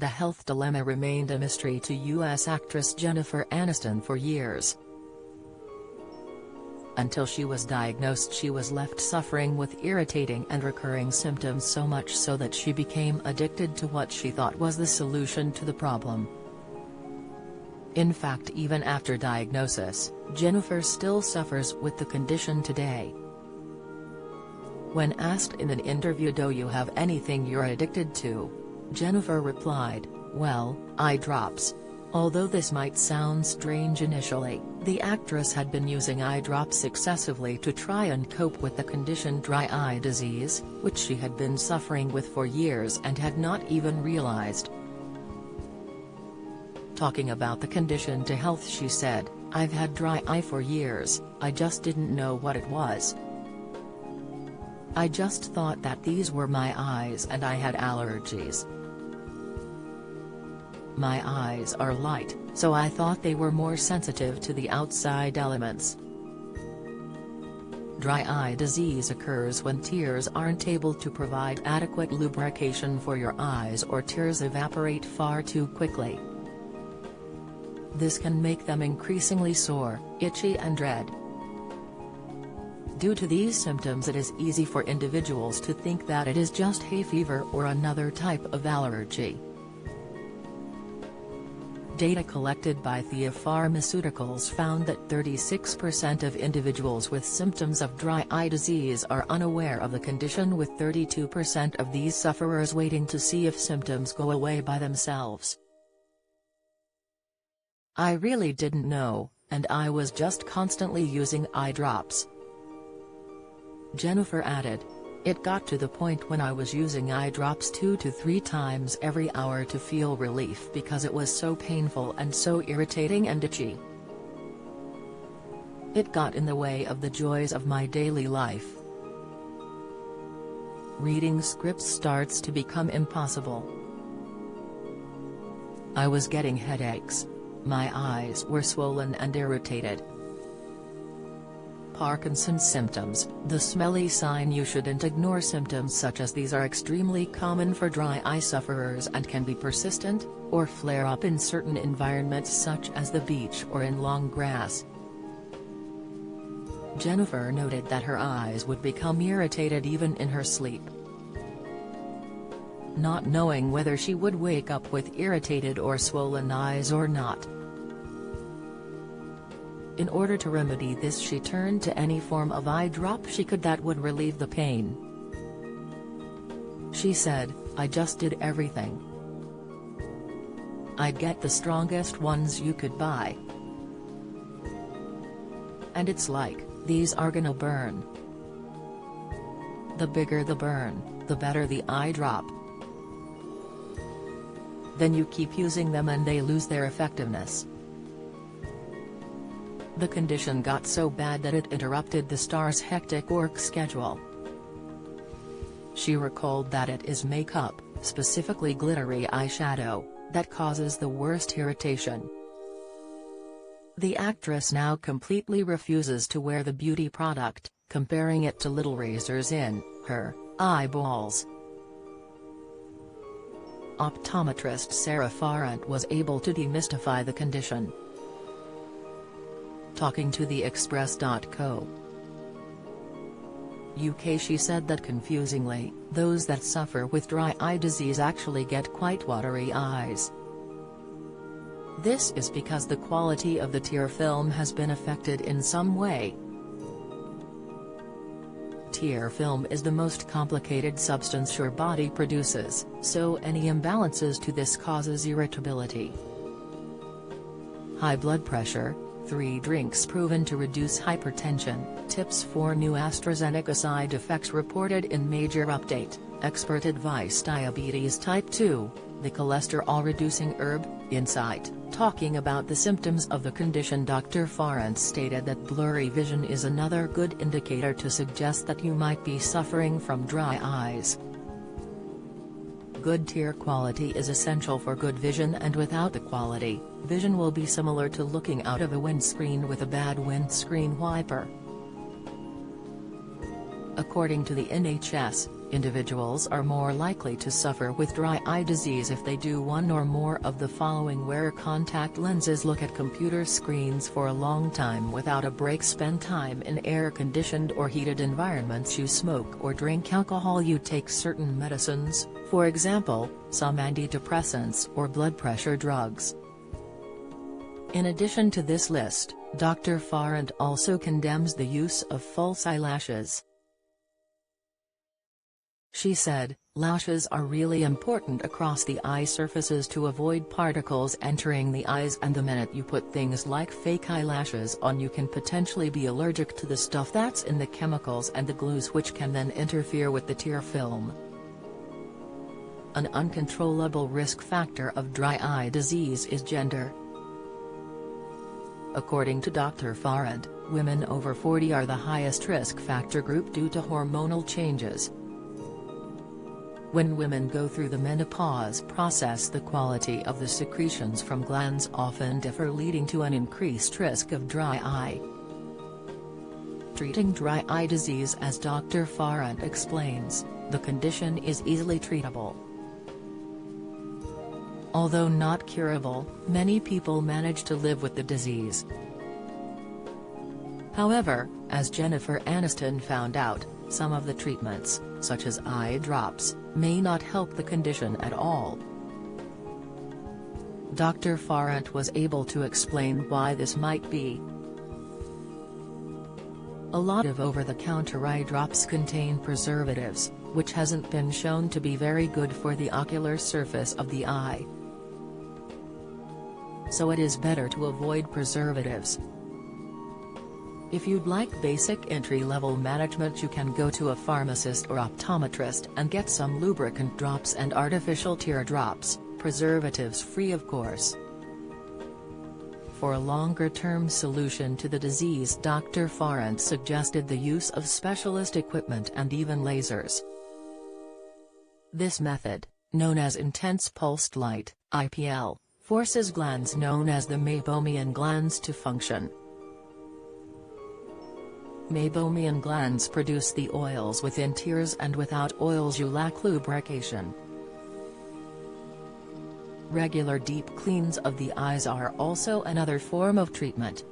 the health dilemma remained a mystery to U.S. actress Jennifer Aniston for years. Until she was diagnosed, she was left suffering with irritating and recurring symptoms, so much so that she became addicted to what she thought was the solution to the problem. In fact, even after diagnosis, Jennifer still suffers with the condition today. When asked in an interview, "Do you have anything you're addicted to?" Jennifer replied, "Well, eye drops." Although this might sound strange initially, the actress had been using eye drops excessively to try and cope with the condition dry eye disease, which she had been suffering with for years and had not even realized. Talking about the condition to Health, she said, "I've had dry eye for years, I just didn't know what it was. I just thought that these were my eyes and I had allergies. My eyes are light, so I thought they were more sensitive to the outside elements. Dry eye disease occurs when tears aren't able to provide adequate lubrication for your eyes, or tears evaporate far too quickly. This can make them increasingly sore, itchy and red. Due to these symptoms, it is easy for individuals to think that it is just hay fever or another type of allergy." Data collected by Thea Pharmaceuticals found that 36% of individuals with symptoms of dry eye disease are unaware of the condition, with 32% of these sufferers waiting to see if symptoms go away by themselves. "I really didn't know, and I was just constantly using eye drops," Jennifer added. "It got to the point when I was using eye drops 2 to 3 times every hour to feel relief because it was so painful and so irritating and itchy. It got in the way of the joys of my daily life. Reading scripts starts to become impossible. I was getting headaches. My eyes were swollen and irritated. Parkinson's symptoms, the smelly sign you shouldn't ignore. Symptoms such as these are extremely common for dry eye sufferers and can be persistent, or flare up in certain environments such as the beach or in long grass." Jennifer noted that her eyes would become irritated even in her sleep. Not knowing whether she would wake up with irritated or swollen eyes or not. In order to remedy this, she turned to any form of eye drop she could that would relieve the pain. She said, "I just did everything. I'd get the strongest ones you could buy. And it's like, these are gonna burn. The bigger the burn, the better the eye drop. Then you keep using them and they lose their effectiveness." The condition got so bad that it interrupted the star's hectic work schedule. She recalled that it is makeup, specifically glittery eyeshadow, that causes the worst irritation. The actress now completely refuses to wear the beauty product, comparing it to little razors in her eyeballs. Optometrist Sarah Farrant was able to demystify the condition. Talking to the Express.co. UK, she said that confusingly, those that suffer with dry eye disease actually get quite watery eyes. This is because the quality of the tear film has been affected in some way. Tear film is the most complicated substance your body produces, so any imbalances to this causes irritability. High blood pressure. 3 drinks proven to reduce hypertension. Tips for new AstraZeneca side effects reported in major update. Expert advice. Diabetes type 2, the cholesterol-reducing herb, Insight. Talking about the symptoms of the condition, Dr. Farrant stated that blurry vision is another good indicator to suggest that you might be suffering from dry eyes. Good tear quality is essential for good vision, and without the quality, vision will be similar to looking out of a windscreen with a bad windscreen wiper. According to the NHS, individuals are more likely to suffer with dry eye disease if they do one or more of the following: wear contact lenses, look at computer screens for a long time without a break, spend time in air-conditioned or heated environments, you smoke or drink alcohol, you take certain medicines, for example, some antidepressants or blood pressure drugs. In addition to this list, Dr. Farrant also condemns the use of false eyelashes. She said, lashes are really important across the eye surfaces to avoid particles entering the eyes, and the minute you put things like fake eyelashes on, you can potentially be allergic to the stuff that's in the chemicals and the glues, which can then interfere with the tear film. An uncontrollable risk factor of dry eye disease is gender. According to Dr. Farrant, women over 40 are the highest risk factor group due to hormonal changes. When women go through the menopause process, the quality of the secretions from glands often differ, leading to an increased risk of dry eye. Treating dry eye disease, as Dr. Farrant explains, the condition is easily treatable. Although not curable, many people manage to live with the disease. However, as Jennifer Aniston found out, some of the treatments, such as eye drops, may not help the condition at all. Dr. Farrant was able to explain why this might be. A lot of over-the-counter eye drops contain preservatives, which hasn't been shown to be very good for the ocular surface of the eye. So it is better to avoid preservatives. If you'd like basic entry-level management, you can go to a pharmacist or optometrist and get some lubricant drops and artificial tear drops, preservatives-free of course. For a longer-term solution to the disease, Dr. Farrant suggested the use of specialist equipment and even lasers. This method, known as intense pulsed light (IPL), forces glands known as the meibomian glands to function. Meibomian glands produce the oils within tears, and without oils you lack lubrication. Regular deep cleans of the eyes are also another form of treatment.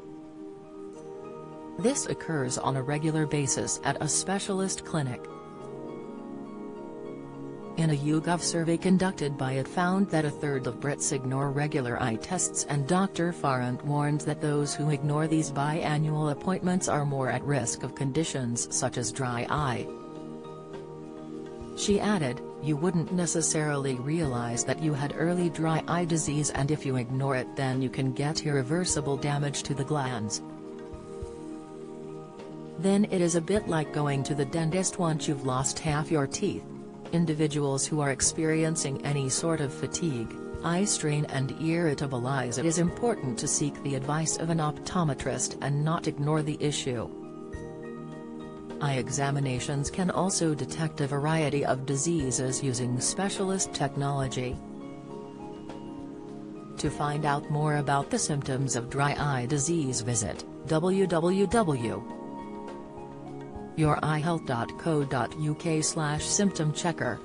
This occurs on a regular basis at a specialist clinic. In a YouGov survey conducted by it found that a third of Brits ignore regular eye tests, and Dr. Farrant warns that those who ignore these biannual appointments are more at risk of conditions such as dry eye. She added, you wouldn't necessarily realize that you had early dry eye disease, and if you ignore it, then you can get irreversible damage to the glands. Then it is a bit like going to the dentist once you've lost half your teeth. Individuals who are experiencing any sort of fatigue, eye strain and irritable eyes, it is important to seek the advice of an optometrist and not ignore the issue. Eye examinations can also detect a variety of diseases using specialist technology. To find out more about the symptoms of dry eye disease, visit www.youreyehealth.co.uk/symptom checker.